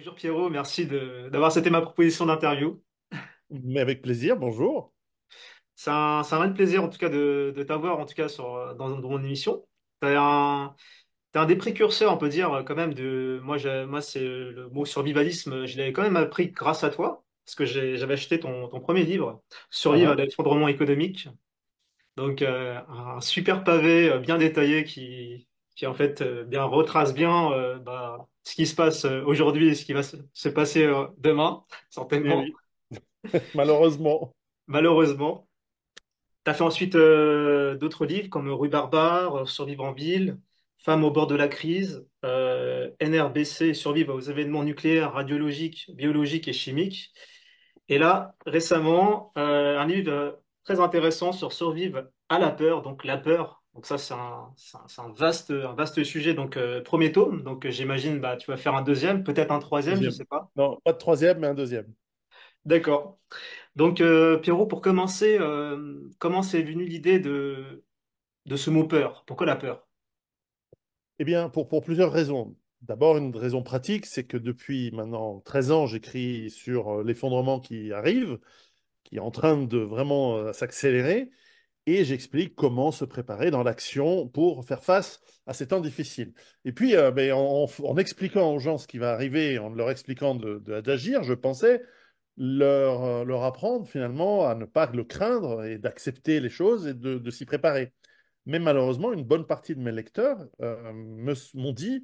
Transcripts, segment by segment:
Bonjour Pierrot, merci d'avoir accepté ma proposition d'interview. Mais avec plaisir, bonjour. C'est un vrai plaisir en tout cas de t'avoir en tout cas dans mon émission. T'es un des précurseurs, on peut dire quand même moi c'est le mot survivalisme, je l'avais quand même appris grâce à toi parce que j'avais acheté ton premier livre, Ah, Survivre à ah. l'effondrement économique. Donc un super pavé bien détaillé qui en fait bien retrace bien ce qui se passe aujourd'hui et ce qui va se passer demain, Eh certainement. oui, malheureusement. Malheureusement. Tu as fait ensuite d'autres livres comme Rue Barbare, Survivre en ville, Femmes au bord de la crise, NRBC, Survivre aux événements nucléaires, radiologiques, biologiques et chimiques. Et là, récemment, un livre très intéressant sur survivre à la peur, donc la peur. Donc ça, c'est un vaste sujet. Donc premier tome, donc j'imagine bah, tu vas faire un deuxième, peut-être un troisième, je Deuxième. sais pas. Non, pas de troisième, mais un deuxième. D'accord. Donc, Pierrot, pour commencer, comment c'est venu l'idée de ce mot peur? Pourquoi la peur? Eh bien, pour plusieurs raisons. D'abord, une raison pratique, c'est que depuis maintenant 13 ans, j'écris sur l'effondrement qui arrive, qui est en train de vraiment s'accélérer, et j'explique comment se préparer dans l'action pour faire face à ces temps difficiles. Et puis, en expliquant aux gens ce qui va arriver, en leur expliquant d'agir, je pensais leur apprendre finalement à ne pas le craindre et d'accepter les choses et de s'y préparer. Mais malheureusement, une bonne partie de mes lecteurs m'ont dit,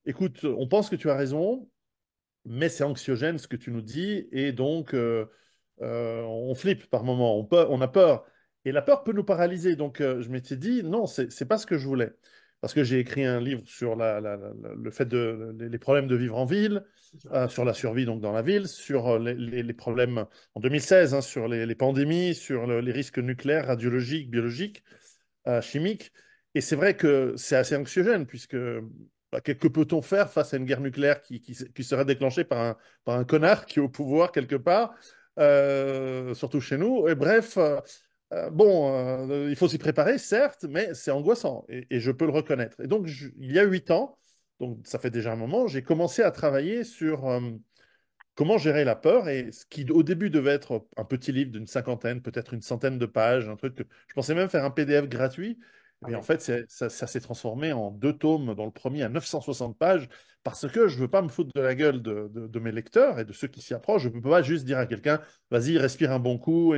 écoute, on pense que tu as raison, mais c'est anxiogène ce que tu nous dis, et donc on flippe par moment, on a peur. Et la peur peut nous paralyser. Donc je m'étais dit, non, c'est pas ce que je voulais. Parce que j'ai écrit un livre sur le fait les problèmes de vivre en ville, sur la survie donc dans la ville, sur les problèmes en 2016, hein, sur les pandémies, sur les risques nucléaires, radiologiques, biologiques, chimiques. Et c'est vrai que c'est assez anxiogène, puisque que peut-on faire face à une guerre nucléaire qui serait déclenchée par un connard qui est au pouvoir quelque part, surtout chez nous. Et bref, il faut s'y préparer, certes, mais c'est angoissant, et je peux le reconnaître. Et donc, il y a 8 ans, donc ça fait déjà un moment, j'ai commencé à travailler sur comment gérer la peur, et ce qui au début devait être un petit livre d'une cinquantaine, peut-être une centaine de pages, un truc que je pensais même faire un PDF gratuit. Ah Et en oui. fait, ça s'est transformé en deux tomes, dans le premier à 960 pages, parce que je ne veux pas me foutre de la gueule de mes lecteurs et de ceux qui s'y approchent. Je ne peux pas juste dire à quelqu'un, vas-y, respire un bon coup,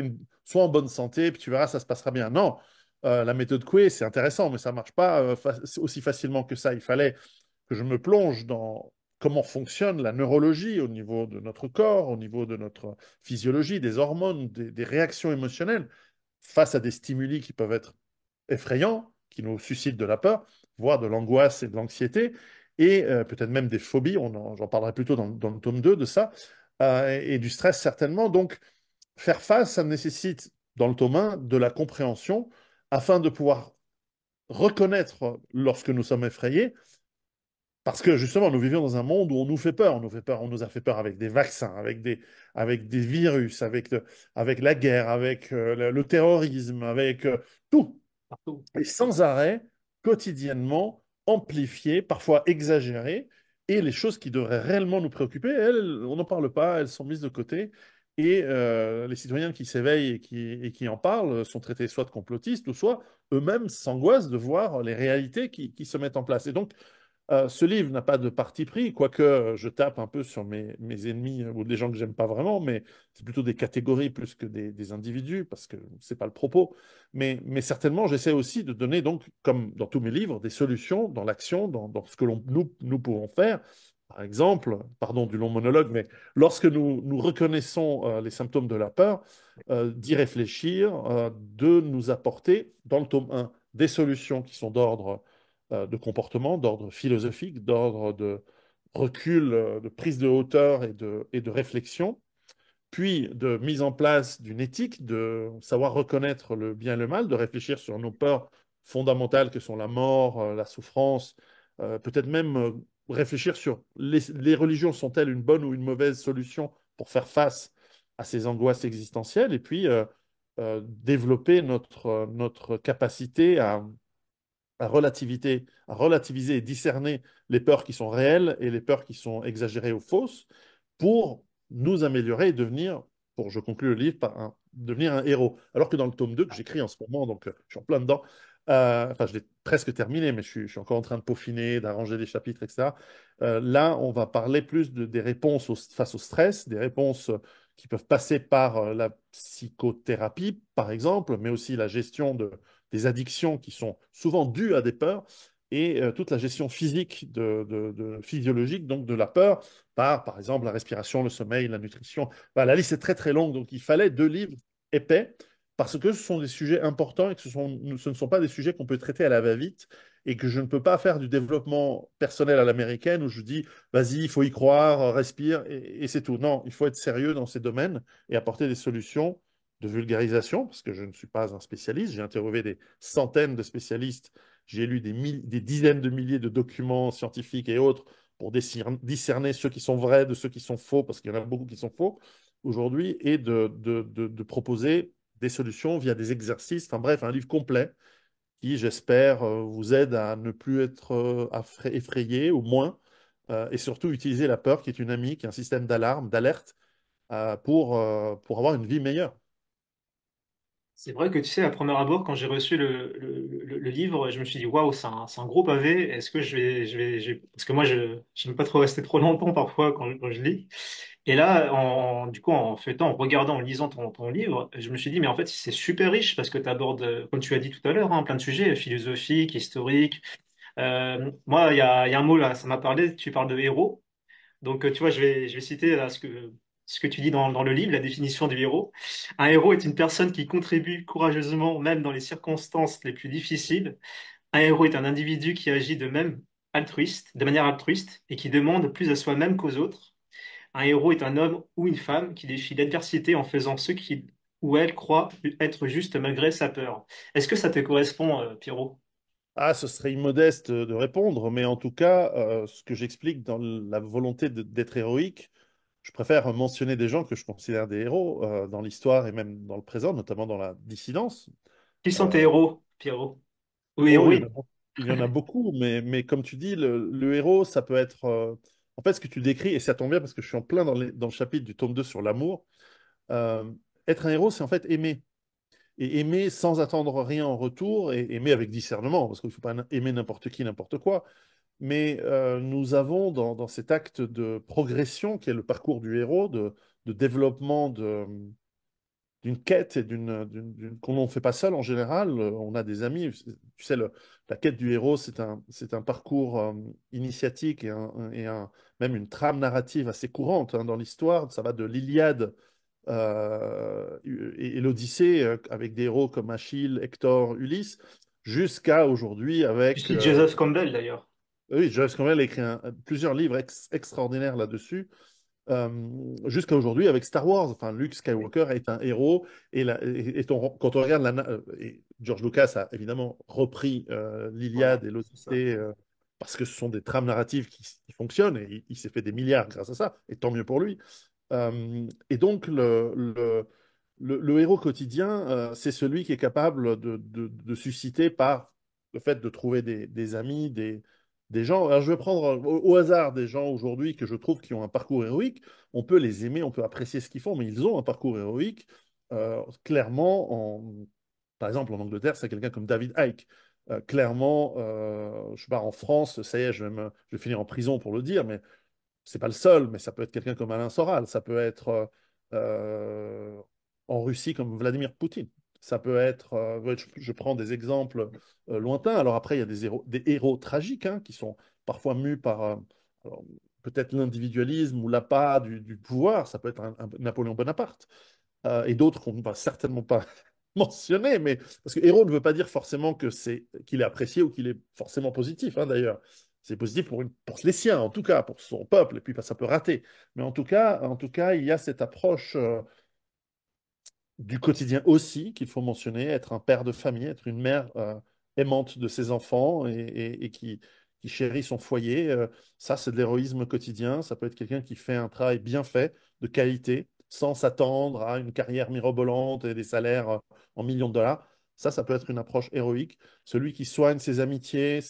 sois en bonne santé, puis tu verras, ça se passera bien. Non, la méthode Coué, c'est intéressant, mais ça ne marche pas aussi facilement que ça. Il fallait que je me plonge dans comment fonctionne la neurologie au niveau de notre corps, au niveau de notre physiologie, des hormones, des réactions émotionnelles face à des stimuli qui peuvent être effrayants, qui nous suscitent de la peur, voire de l'angoisse et de l'anxiété, et peut-être même des phobies, j'en parlerai plutôt dans le tome 2 de ça, et du stress certainement. Donc, faire face, ça nécessite, dans le tome 1, de la compréhension afin de pouvoir reconnaître lorsque nous sommes effrayés, parce que justement, nous vivons dans un monde où on nous fait peur. On nous fait peur, on nous a fait peur avec des vaccins, avec des virus, avec la guerre, avec le terrorisme, avec tout. Partout. Et sans arrêt, quotidiennement, amplifié, parfois exagéré. Et les choses qui devraient réellement nous préoccuper, on n'en parle pas, elles sont mises de côté. Et les citoyens qui s'éveillent et qui en parlent sont traités soit de complotistes, ou soit eux-mêmes s'angoissent de voir les réalités qui se mettent en place. Et donc, ce livre n'a pas de parti pris, quoique je tape un peu sur mes ennemis ou des gens que j'aime pas vraiment, mais c'est plutôt des catégories plus que des individus, parce que c'est pas le propos. Mais certainement, j'essaie aussi de donner, donc, comme dans tous mes livres, des solutions dans l'action, dans ce que nous pouvons faire. Par exemple, pardon du long monologue, mais lorsque nous reconnaissons les symptômes de la peur, d'y réfléchir, de nous apporter, dans le tome 1, des solutions qui sont d'ordre de comportement, d'ordre philosophique, d'ordre de recul, de prise de hauteur et de réflexion, puis de mise en place d'une éthique, de savoir reconnaître le bien et le mal, de réfléchir sur nos peurs fondamentales que sont la mort, la souffrance, peut-être même réfléchir sur les religions sont-elles une bonne ou une mauvaise solution pour faire face à ces angoisses existentielles, et puis développer notre capacité à relativiser et discerner les peurs qui sont réelles et les peurs qui sont exagérées ou fausses pour nous améliorer et devenir, pour je conclue le livre, devenir un héros. Alors que dans le tome 2 que j'écris en ce moment, donc je suis en plein dedans, enfin je l'ai presque terminé, mais je suis encore en train de peaufiner, d'arranger les chapitres, etc. Là, on va parler plus des réponses face au stress, des réponses qui peuvent passer par la psychothérapie, par exemple, mais aussi la gestion des addictions qui sont souvent dues à des peurs et toute la gestion physique, physiologique, donc de la peur, par exemple, la respiration, le sommeil, la nutrition. Voilà, la liste est très très longue, donc il fallait 2 livres épais parce que ce sont des sujets importants et que ce ne sont pas des sujets qu'on peut traiter à la va-vite et que je ne peux pas faire du développement personnel à l'américaine où je dis, vas-y, il faut y croire, respire et c'est tout. Non, il faut être sérieux dans ces domaines et apporter des solutions de vulgarisation, parce que je ne suis pas un spécialiste. J'ai interviewé des centaines de spécialistes, j'ai lu des dizaines de milliers de documents scientifiques et autres pour discerner ceux qui sont vrais de ceux qui sont faux, parce qu'il y en a beaucoup qui sont faux aujourd'hui, et de proposer des solutions via des exercices, enfin bref, un livre complet qui, j'espère, vous aide à ne plus être effrayé, ou moins, et surtout utiliser la peur, qui est une amie, qui est un système d'alarme, d'alerte, pour avoir une vie meilleure. C'est vrai que tu sais, à premier abord, quand j'ai reçu le livre, je me suis dit, waouh, c'est un gros pavé. Est-ce que parce que moi, je n'aime pas trop rester trop longtemps parfois quand je lis. Et là, du coup, en feuilletant, en regardant, en lisant ton livre, je me suis dit, mais en fait, c'est super riche parce que tu abordes, comme tu as dit tout à l'heure, hein, plein de sujets philosophiques, historiques. Moi, il y a un mot là, ça m'a parlé, tu parles de héros. Donc, tu vois, je vais citer là, ce que tu dis dans le livre, la définition du héros. Un héros est une personne qui contribue courageusement, même dans les circonstances les plus difficiles. Un héros est un individu qui agit de manière altruiste et qui demande plus à soi-même qu'aux autres. Un héros est un homme ou une femme qui défie l'adversité en faisant ce qu'il ou elle croit être juste malgré sa peur. Est-ce que ça te correspond, Pierrot? Ah, ce serait immodeste de répondre, mais en tout cas, ce que j'explique dans la volonté d'être héroïque, je préfère mentionner des gens que je considère des héros dans l'histoire et même dans le présent, notamment dans la dissidence. Qui sont tes Euh, héros, Pierrot? Ou oh, héroïnes? il y en a beaucoup, mais comme tu dis, le héros, ça peut être... en fait, ce que tu décris, et ça tombe bien parce que je suis en plein dans le chapitre du tome 2 sur l'amour, euh, être un héros, c'est en fait aimer. Et aimer sans attendre rien en retour, et aimer avec discernement, parce qu'il ne faut pas aimer n'importe qui, n'importe quoi. Mais nous avons dans cet acte de progression qui est le parcours du héros, de développement d'une quête et qu'on ne fait pas seul en général. On a des amis. Tu sais, la quête du héros, c'est un parcours initiatique même une trame narrative assez courante dans l'histoire. Ça va de l'Iliade et l'Odyssée avec des héros comme Achille, Hector, Ulysse, jusqu'à aujourd'hui Je avec suis Joseph Campbell d'ailleurs. oui, Joyce Campbell a écrit plusieurs livres extraordinaires là-dessus, jusqu'à aujourd'hui avec Star Wars. Enfin, Luke Skywalker est un héros quand on regarde et George Lucas a évidemment repris Voilà, l'Iliade et c'est ça. l'Odyssée parce que ce sont des trames narratives qui fonctionnent et il s'est fait des milliards grâce à ça, et tant mieux pour lui. Et donc, le héros quotidien, c'est celui qui est capable de susciter par le fait de trouver des amis, des gens. Alors, je vais prendre au hasard des gens aujourd'hui que je trouve qui ont un parcours héroïque. On peut les aimer, on peut apprécier ce qu'ils font, mais ils ont un parcours héroïque. Clairement, par exemple, en Angleterre, c'est quelqu'un comme David Icke. Clairement, je pars en France, ça y est, je vais finir en prison pour le dire, mais c'est pas le seul, mais ça peut être quelqu'un comme Alain Soral, ça peut être euh, en Russie comme Vladimir Poutine. Ça peut être, ouais, je prends des exemples lointains. Alors après, il y a des héros tragiques qui sont parfois mus par alors, peut-être l'individualisme ou l'appât du pouvoir. Ça peut être un Napoléon Bonaparte et d'autres qu'on ne va certainement pas mentionner, mais parce que héros ne veut pas dire forcément qu'il est apprécié ou qu'il est forcément positif, d'ailleurs. C'est positif pour les siens, en tout cas, pour son peuple, et puis ça peut rater. Mais en tout cas, il y a cette approche du quotidien aussi qu'il faut mentionner, être un père de famille, être une mère aimante de ses enfants et qui chérit son foyer. Ça, c'est de l'héroïsme quotidien. Ça peut être quelqu'un qui fait un travail bien fait, de qualité, sans s'attendre à une carrière mirobolante et des salaires en millions de dollars. Ça peut être une approche héroïque. Celui qui soigne ses amitiés,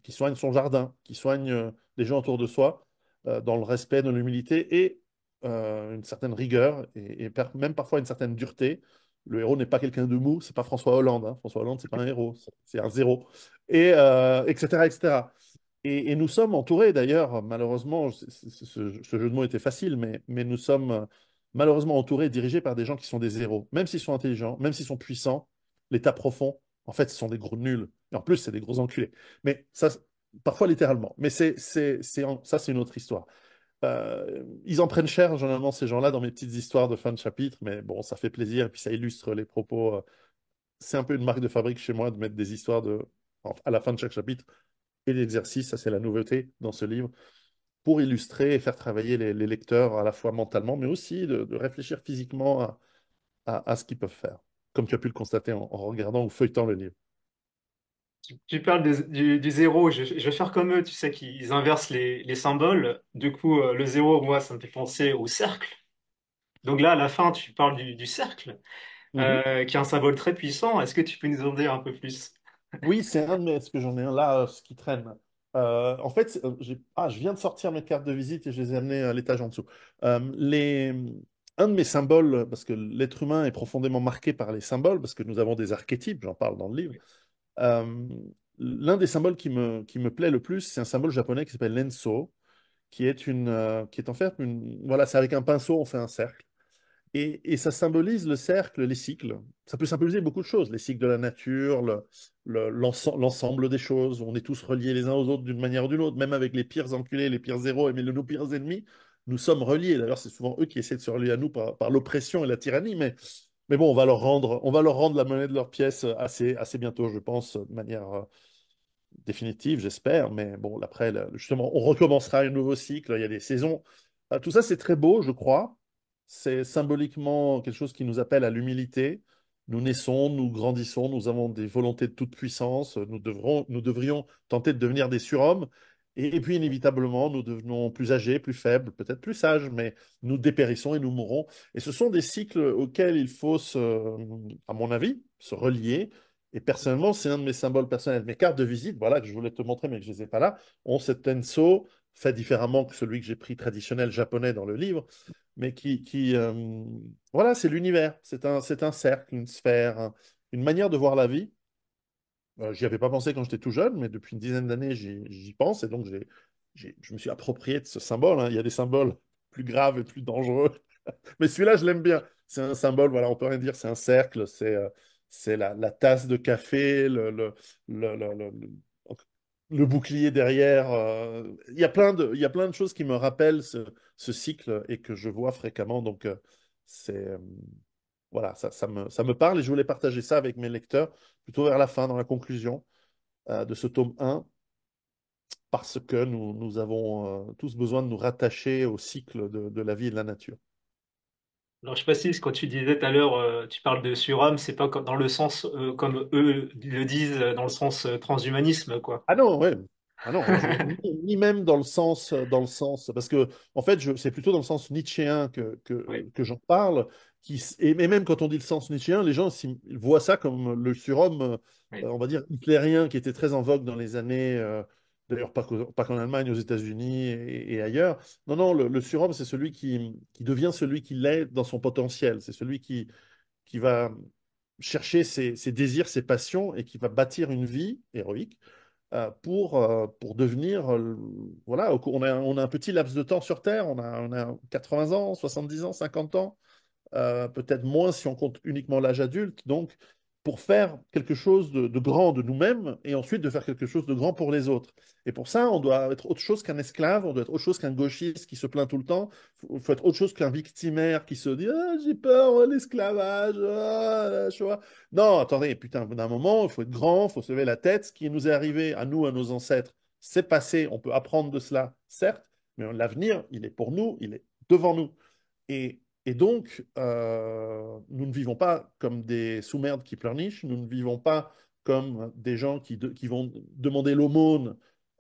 qui soigne son jardin, qui soigne les gens autour de soi, dans le respect, dans l'humilité et une certaine rigueur même parfois une certaine dureté. Le héros n'est pas quelqu'un de mou, c'est pas François Hollande, hein. François Hollande, c'est pas un héros, c'est un zéro. Etc., etc. Et nous sommes entourés, d'ailleurs, malheureusement, ce jeu de mots était facile, mais nous sommes malheureusement entourés, dirigés par des gens qui sont des héros. Même s'ils sont intelligents, même s'ils sont puissants, l'état profond, en fait, ce sont des gros nuls. Et en plus, c'est des gros enculés. Mais ça, parfois littéralement. Mais ça, c'est une autre histoire. Ils en prennent cher, généralement, ces gens-là, dans mes petites histoires de fin de chapitre, mais bon, ça fait plaisir, et puis ça illustre les propos. C'est un peu une marque de fabrique chez moi de mettre des histoires à la fin de chaque chapitre et l'exercice, ça c'est la nouveauté dans ce livre, pour illustrer et faire travailler les lecteurs à la fois mentalement, mais aussi de réfléchir physiquement à ce qu'ils peuvent faire, comme tu as pu le constater en regardant ou feuilletant le livre. Tu parles du zéro, je vais faire comme eux, tu sais, qu'ils inversent les symboles. Du coup, le zéro, moi, ça me fait penser au cercle. Donc là, à la fin, tu parles du cercle, Mhm. qui est un symbole très puissant. Est-ce que tu peux nous en dire un peu plus? Oui, c'est un de mes, ce que j'en ai un là, ce qui traîne. En fait, je viens de sortir mes cartes de visite et je les ai amenées à l'étage en dessous. Les, un de mes symboles, parce que l'être humain est profondément marqué par les symboles, parce que nous avons des archétypes, j'en parle dans le livre. Euh, L'un des symboles qui me plaît le plus, c'est un symbole japonais qui s'appelle l'enso, qui est en fait voilà, c'est avec un pinceau, on fait un cercle. Et ça symbolise le cercle, les cycles. Ça peut symboliser beaucoup de choses, les cycles de la nature, l'ensemble des choses. On est tous reliés les uns aux autres d'une manière ou d'une autre, même avec les pires enculés, les pires zéros et nos pires ennemis. Nous sommes reliés. D'ailleurs, c'est souvent eux qui essaient de se relier à nous par l'oppression et la tyrannie. Mais bon, on va leur rendre la monnaie de leur pièce assez bientôt, je pense, de manière définitive, j'espère. Mais bon, après, là, justement, on recommencera un nouveau cycle. Il y a des saisons. Tout ça, c'est très beau, je crois. C'est symboliquement quelque chose qui nous appelle à l'humilité. Nous naissons, nous grandissons, nous avons des volontés de toute puissance. Nous devrions tenter de devenir des surhommes. Et puis, inévitablement, nous devenons plus âgés, plus faibles, peut-être plus sages, mais nous dépérissons et nous mourrons. Et ce sont des cycles auxquels il faut, à mon avis, se relier. Et personnellement, c'est un de mes symboles personnels. Mes cartes de visite, voilà, que je voulais te montrer, mais que je ne les ai pas là, ont cet tenso, fait différemment que celui que j'ai pris traditionnel japonais dans le livre, mais voilà, c'est l'univers. C'est un cercle, une sphère, une manière de voir la vie. J'y avais pas pensé quand j'étais tout jeune, mais depuis une dizaine d'années, j'y pense, et donc je me suis approprié de ce symbole, hein. Il y a des symboles plus graves et plus dangereux, mais celui-là, je l'aime bien. C'est un symbole, voilà, on peut rien dire, c'est un cercle, c'est la tasse de café, le, le- le- le- le bouclier derrière. Il y a plein de choses qui me rappellent ce cycle et que je vois fréquemment. Donc, c'est, euh, voilà, ça me parle et je voulais partager ça avec mes lecteurs plutôt vers la fin, dans la conclusion de ce tome 1, parce que nous avons tous besoin de nous rattacher au cycle de la vie et de la nature. Alors, je précise, quand tu disais tout à l'heure, tu parles de surhomme, c'est pas dans le sens, comme eux le disent, dans le sens transhumanisme, quoi. Ah non, ouais. Ah non, ni même dans le sens, parce que en fait, c'est plutôt dans le sens nietzschéen Oui, que j'en parle, et même quand on dit le sens nietzschéen, les gens ils voient ça comme le surhomme, oui. on va dire, hitlérien, qui était très en vogue dans les années, d'ailleurs pas qu'en Allemagne, aux États-Unis et ailleurs. Non, non, le surhomme, c'est celui qui devient celui qu'il est dans son potentiel, c'est celui qui va chercher ses désirs, ses passions, et qui va bâtir une vie héroïque pour devenir, voilà, on a un petit laps de temps sur Terre, on a 80 ans, 70 ans, 50 ans, peut-être moins si on compte uniquement l'âge adulte, donc pour faire quelque chose de grand de nous-mêmes et ensuite de faire quelque chose de grand pour les autres. Et pour ça, on doit être autre chose qu'un esclave, on doit être autre chose qu'un gauchiste qui se plaint tout le temps, faut être autre chose qu'un victimaire qui se dit ah, j'ai peur, l'esclavage, ah, la Shoah. Non, attendez, putain, d'un moment, il faut être grand, il faut se lever la tête. Ce qui nous est arrivé à nous, à nos ancêtres, c'est passé, on peut apprendre de cela, certes, mais l'avenir, il est pour nous, il est devant nous. Et donc, nous ne vivons pas comme des sous-merdes qui pleurnichent, nous ne vivons pas comme des gens qui vont demander l'aumône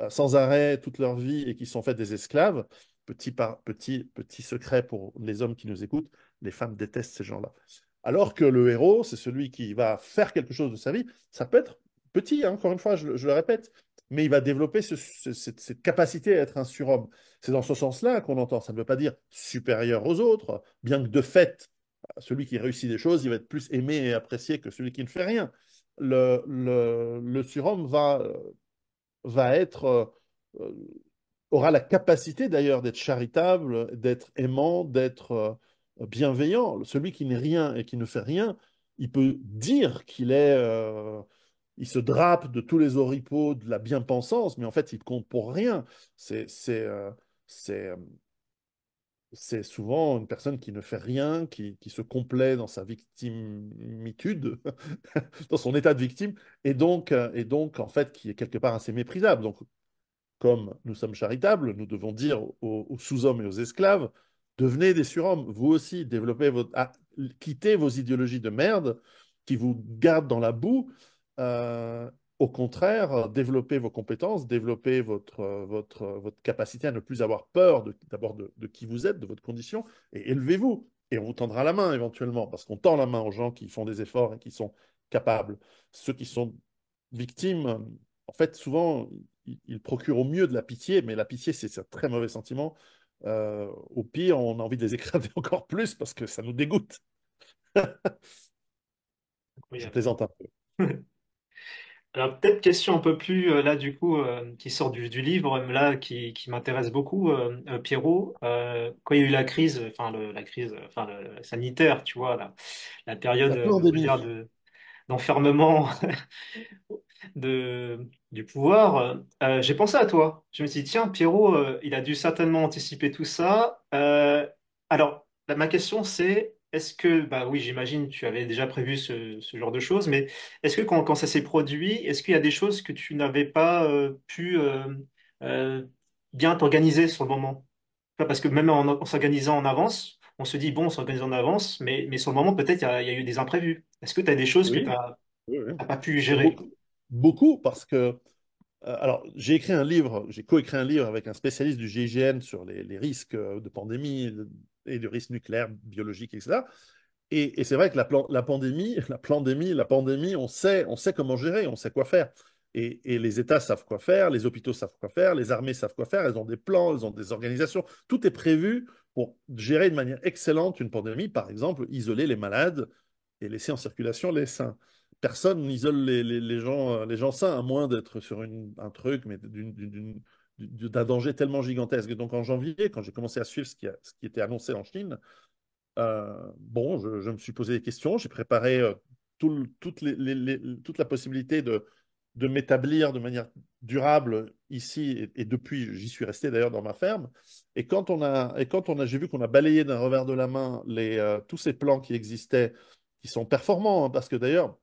sans arrêt toute leur vie et qui sont faits des esclaves. Petit secret pour les hommes qui nous écoutent, les femmes détestent ces gens-là. Alors que le héros, c'est celui qui va faire quelque chose de sa vie. Ça peut être petit, hein, encore une fois, je le répète, mais il va développer cette capacité à être un surhomme. C'est dans ce sens-là qu'on entend. Ça ne veut pas dire supérieur aux autres, bien que de fait, celui qui réussit des choses, il va être plus aimé et apprécié que celui qui ne fait rien. Le surhomme va être, euh, aura la capacité d'ailleurs d'être charitable, d'être aimant, d'être bienveillant. Celui qui n'est rien et qui ne fait rien, il peut dire il se drape de tous les oripeaux de la bien-pensance, mais en fait, il compte pour rien. C'est, c'est, euh, c'est, euh, c'est souvent une personne qui ne fait rien, qui se complaît dans sa victimitude, dans son état de victime, et donc, en fait, qui est quelque part assez méprisable. Donc, comme nous sommes charitables, nous devons dire aux sous-hommes et aux esclaves, devenez des surhommes, vous aussi, quittez vos idéologies de merde qui vous gardent dans la boue. Euh, Au contraire, développez vos compétences, développez votre capacité à ne plus avoir peur d'abord de qui vous êtes, de votre condition, et élevez-vous. Et on vous tendra la main éventuellement, parce qu'on tend la main aux gens qui font des efforts et qui sont capables. Ceux qui sont victimes, en fait, souvent, ils procurent au mieux de la pitié, mais la pitié, c'est un très mauvais sentiment. Au pire, on a envie de les écraser encore plus parce que ça nous dégoûte. Je Incroyable. plaisante un peu. Alors peut-être question un peu plus là du coup qui sort du livre là qui m'intéresse beaucoup Pierrot quand il y a eu la crise la crise sanitaire tu vois la période La on va dire pandémie. de d'enfermement du pouvoir, j'ai pensé à toi. Je me suis dit, tiens, Pierrot, il a dû certainement anticiper tout ça. Alors, ma question, c'est, est-ce que, bah oui, j'imagine, tu avais déjà prévu ce genre de choses, mais est-ce que quand ça s'est produit, est-ce qu'il y a des choses que tu n'avais pas pu euh, bien t'organiser sur le moment? Enfin, parce que même en s'organisant en avance, on se dit, bon, on s'organise en avance, mais sur le moment, peut-être, il y a eu des imprévus. Est-ce que tu as des choses que tu Oui, n'as oui, oui. pas pu Et gérer? beaucoup, beaucoup parce que, alors, j'ai écrit un livre, j'ai coécrit un livre avec un spécialiste du GIGN sur les risques de pandémie et de risques nucléaires, biologiques, etc. Et c'est vrai que la pandémie, la pandémie, on sait comment gérer, on sait quoi faire. Et les États savent quoi faire, les hôpitaux savent quoi faire, les armées savent quoi faire, elles ont des plans, elles ont des organisations. Tout est prévu pour gérer de manière excellente une pandémie, par exemple, isoler les malades et laisser en circulation les sains. Personne n'isole les gens sains, à moins d'être sur un truc, mais d'un danger tellement gigantesque. Et donc en janvier, quand j'ai commencé à suivre ce qui était annoncé en Chine, bon, je me suis posé des questions, j'ai préparé toute la possibilité de m'établir de manière durable ici, et depuis, j'y suis resté d'ailleurs dans ma ferme. J'ai vu qu'on a balayé d'un revers de la main tous ces plans qui existaient, qui sont performants, hein, parce que d'ailleurs,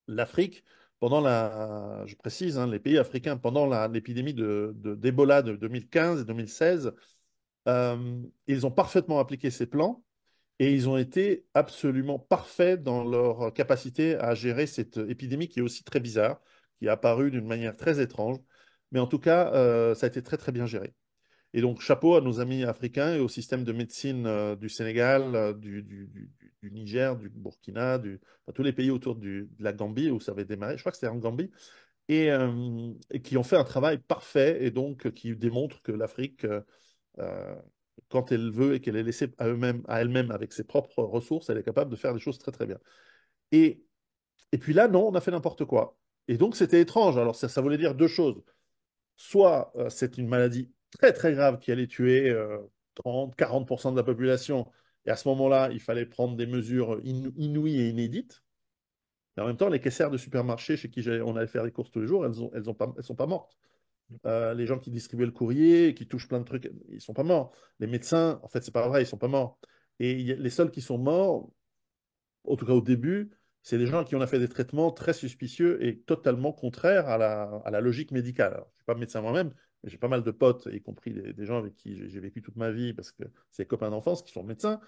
l'Afrique, je précise, hein, les pays africains, pendant l'épidémie d'Ebola de 2015 et 2016, ils ont parfaitement appliqué ces plans et ils ont été absolument parfaits dans leur capacité à gérer cette épidémie qui est aussi très bizarre, qui est apparue d'une manière très étrange. Mais en tout cas, ça a été très très bien géré. Et donc, chapeau à nos amis africains et au système de médecine du Sénégal, du Niger, du Burkina, enfin, tous les pays autour de la Gambie où ça avait démarré. Je crois que c'était en Gambie. Et qui ont fait un travail parfait et donc qui démontre que l'Afrique, euh, quand elle veut et qu'elle est laissée à elle-même avec ses propres ressources, elle est capable de faire des choses très très bien. Et, et puis là, non, on a fait n'importe quoi. Et donc c'était étrange. Alors ça voulait dire deux choses. Soit c'est une maladie très très grave qui allait tuer 30-40% de la population. Et à ce moment-là, il fallait prendre des mesures inouïes et inédites. Mais en même temps, les caissières de supermarché chez qui on allait faire des courses tous les jours, elles sont pas mortes. Les gens qui distribuaient le courrier, qui touchent plein de trucs, ils sont pas morts. Les médecins, en fait, c'est pas vrai, ils sont pas morts. Et les seuls qui sont morts, en tout cas au début, c'est des gens qui ont fait des traitements très suspicieux et totalement contraires à la logique médicale. Alors, je suis pas médecin moi-même, mais j'ai pas mal de potes, y compris des gens avec qui j'ai vécu toute ma vie, parce que c'est des copains d'enfance qui sont médecins,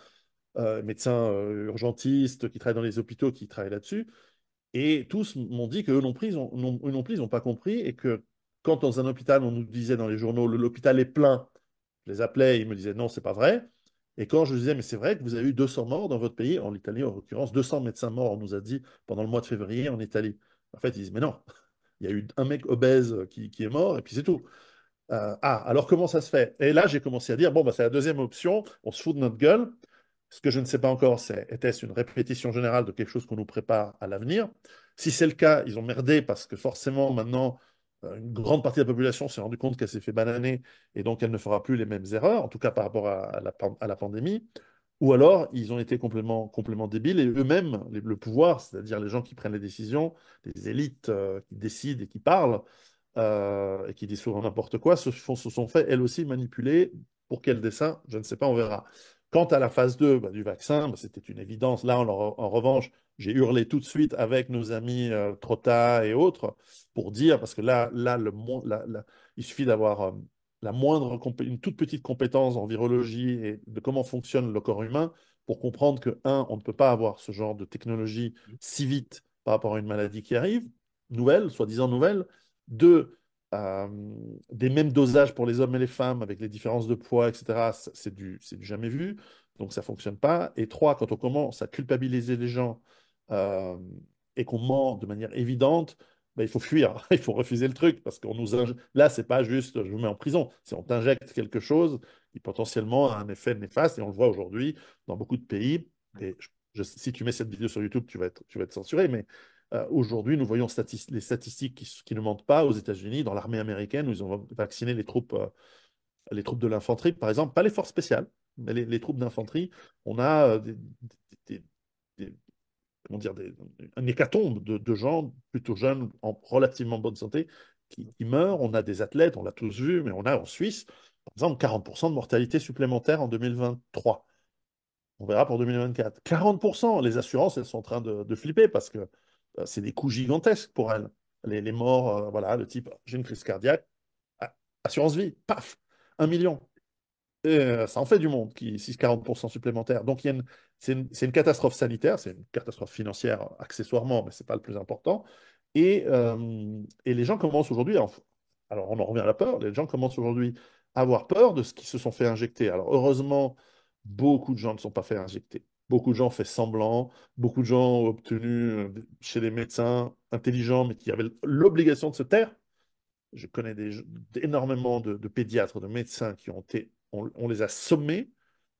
médecins urgentistes, qui travaillent dans les hôpitaux, qui travaillent là-dessus. Et tous m'ont dit qu'eux non plus, eux non plus, ils n'ont pas compris et que quand dans un hôpital, on nous disait dans les journaux, l'hôpital est plein, je les appelais, ils me disaient non, c'est pas vrai. Et quand je disais, mais c'est vrai que vous avez eu 200 morts dans votre pays, en Italie en l'occurrence, 200 médecins morts, on nous a dit pendant le mois de février en Italie. En fait, ils disent, mais non, il y a eu un mec obèse qui est mort, et puis c'est tout. Alors comment ça se fait? Et là, j'ai commencé à dire, bon, bah, c'est la deuxième option, on se fout de notre gueule. Ce que je ne sais pas encore, c'est était-ce une répétition générale de quelque chose qu'on nous prépare à l'avenir? Si c'est le cas, ils ont merdé parce que forcément, maintenant, une grande partie de la population s'est rendu compte qu'elle s'est fait bananer et donc elle ne fera plus les mêmes erreurs, en tout cas par rapport à la pandémie. Ou alors, ils ont été complètement débiles et eux-mêmes, le pouvoir, c'est-à-dire les gens qui prennent les décisions, les élites qui décident et qui parlent, et qui disent souvent n'importe quoi, se sont fait elles aussi manipuler. Pour quel dessin? Je ne sais pas, on verra. Quant à la phase 2 bah, du vaccin, bah, c'était une évidence. Là, en revanche, j'ai hurlé tout de suite avec nos amis Trotta et autres pour dire, parce que là il suffit d'avoir une toute petite compétence en virologie et de comment fonctionne le corps humain pour comprendre que, un, on ne peut pas avoir ce genre de technologie si vite par rapport à une maladie qui arrive, nouvelle, soi-disant nouvelle. Deux, euh, des mêmes dosages pour les hommes et les femmes avec les différences de poids, etc., c'est du jamais vu. Donc ça ne fonctionne pas. Et trois, quand on commence à culpabiliser les gens euh, et qu'on ment de manière évidente, ben, il faut fuir, il faut refuser le truc parce qu'on nous là, c'est pas juste je vous mets en prison, c'est on t'injecte quelque chose qui potentiellement a un effet néfaste et on le voit aujourd'hui dans beaucoup de pays. Et si tu mets cette vidéo sur YouTube, tu vas être censuré, mais aujourd'hui, nous voyons les statistiques qui ne mentent pas aux États-Unis, dans l'armée américaine, où ils ont vacciné les troupes de l'infanterie, par exemple, pas les forces spéciales, mais les troupes d'infanterie. On a des- des- comment dire, un hécatombe de gens plutôt jeunes, en relativement bonne santé, qui meurent. On a des athlètes, on l'a tous vu, mais on a en Suisse, par exemple, 40% de mortalité supplémentaire en 2023. On verra pour 2024. 40%, les assurances, elles sont en train de flipper parce que c'est des coûts gigantesques pour elles. Les morts, voilà, le type, j'ai une crise cardiaque, ah, assurance vie, paf, 1 million. Et, ça en fait du monde, si 40% supplémentaire. Donc, c'est une catastrophe sanitaire, c'est une catastrophe financière accessoirement, mais ce n'est pas le plus important. Et les gens commencent aujourd'hui, alors on en revient à la peur, les gens commencent aujourd'hui à avoir peur de ce qui se sont fait injecter. Alors, heureusement, beaucoup de gens ne sont pas fait injecter. Beaucoup de gens ont fait semblant, beaucoup de gens ont obtenu chez des médecins intelligents, mais qui avaient l'obligation de se taire. Je connais énormément de pédiatres, de médecins qui ont été, on les a sommés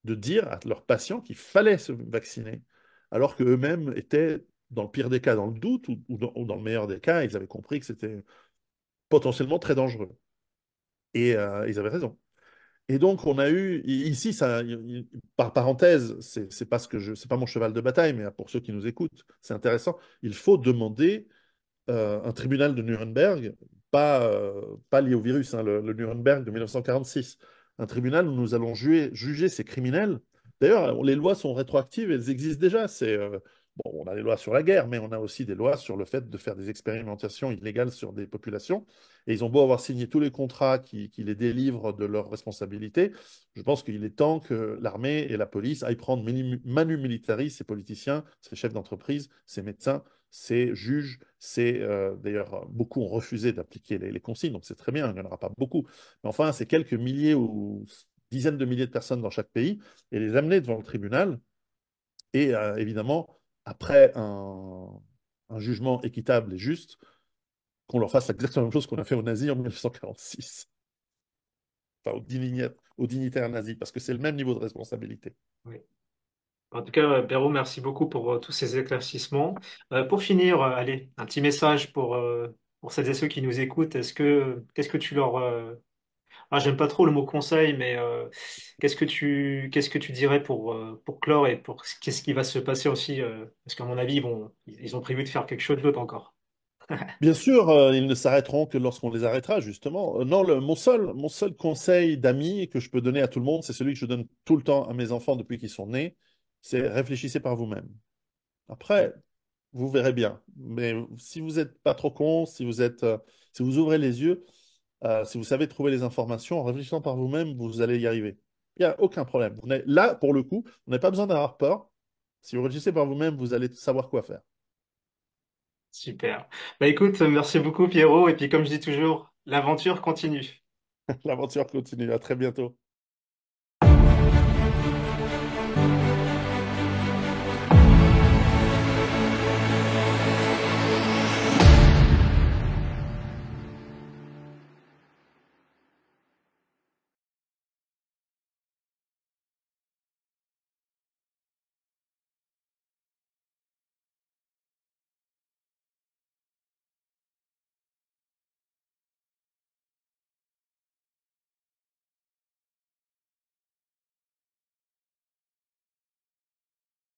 de dire à leurs patients qu'il fallait se vacciner, alors qu'eux-mêmes étaient, dans le pire des cas, dans le doute, ou dans le meilleur des cas, ils avaient compris que c'était potentiellement très dangereux. Et ils avaient raison. Et donc, on a eu, ici, par parenthèse, c'est pas c'est pas mon cheval de bataille, mais pour ceux qui nous écoutent, c'est intéressant. Il faut demander un tribunal de Nuremberg, pas lié au virus, hein, le Nuremberg de 1946. Un tribunal où nous allons juger ces criminels. D'ailleurs, les lois sont rétroactives, elles existent déjà. Bon, on a des lois sur la guerre, mais on a aussi des lois sur le fait de faire des expérimentations illégales sur des populations. Et ils ont beau avoir signé tous les contrats qui les délivrent de leurs responsabilités. Je pense qu'il est temps que l'armée et la police aillent prendre manu militari ces politiciens, ces chefs d'entreprise, ces médecins, ces juges, d'ailleurs, beaucoup ont refusé d'appliquer les consignes, donc c'est très bien, il n'y en aura pas beaucoup. Mais enfin, c'est quelques milliers ou dizaines de milliers de personnes dans chaque pays, et les amener devant le tribunal, et évidemment, après un jugement équitable et juste, qu'on leur fasse exactement la même chose qu'on a fait aux nazis en 1946, enfin aux dignitaires nazis, parce que c'est le même niveau de responsabilité. Oui. En tout cas, Perrault, merci beaucoup pour tous ces éclaircissements. Pour finir, allez, un petit message pour celles et ceux qui nous écoutent. Qu'est-ce que tu leur, j'aime pas trop le mot conseil, mais qu'est-ce que tu dirais pour clore et pour qu'est-ce qui va se passer aussi, parce qu'à mon avis, ils ont prévu de faire quelque chose d'autre encore. Bien sûr, ils ne s'arrêteront que lorsqu'on les arrêtera, justement. Non, mon seul conseil d'ami que je peux donner à tout le monde, c'est celui que je donne tout le temps à mes enfants depuis qu'ils sont nés, c'est réfléchissez par vous-même. Après, vous verrez bien. Mais si vous n'êtes pas trop con, si vous ouvrez les yeux, si vous savez trouver les informations, en réfléchissant par vous-même, vous allez y arriver. Il n'y a aucun problème. Là, pour le coup, vous n'avez pas besoin d'avoir peur. Si vous réfléchissez par vous-même, vous allez savoir quoi faire. Super. Bah écoute, merci beaucoup Pierrot. Et puis comme je dis toujours, l'aventure continue. L'aventure continue. À très bientôt.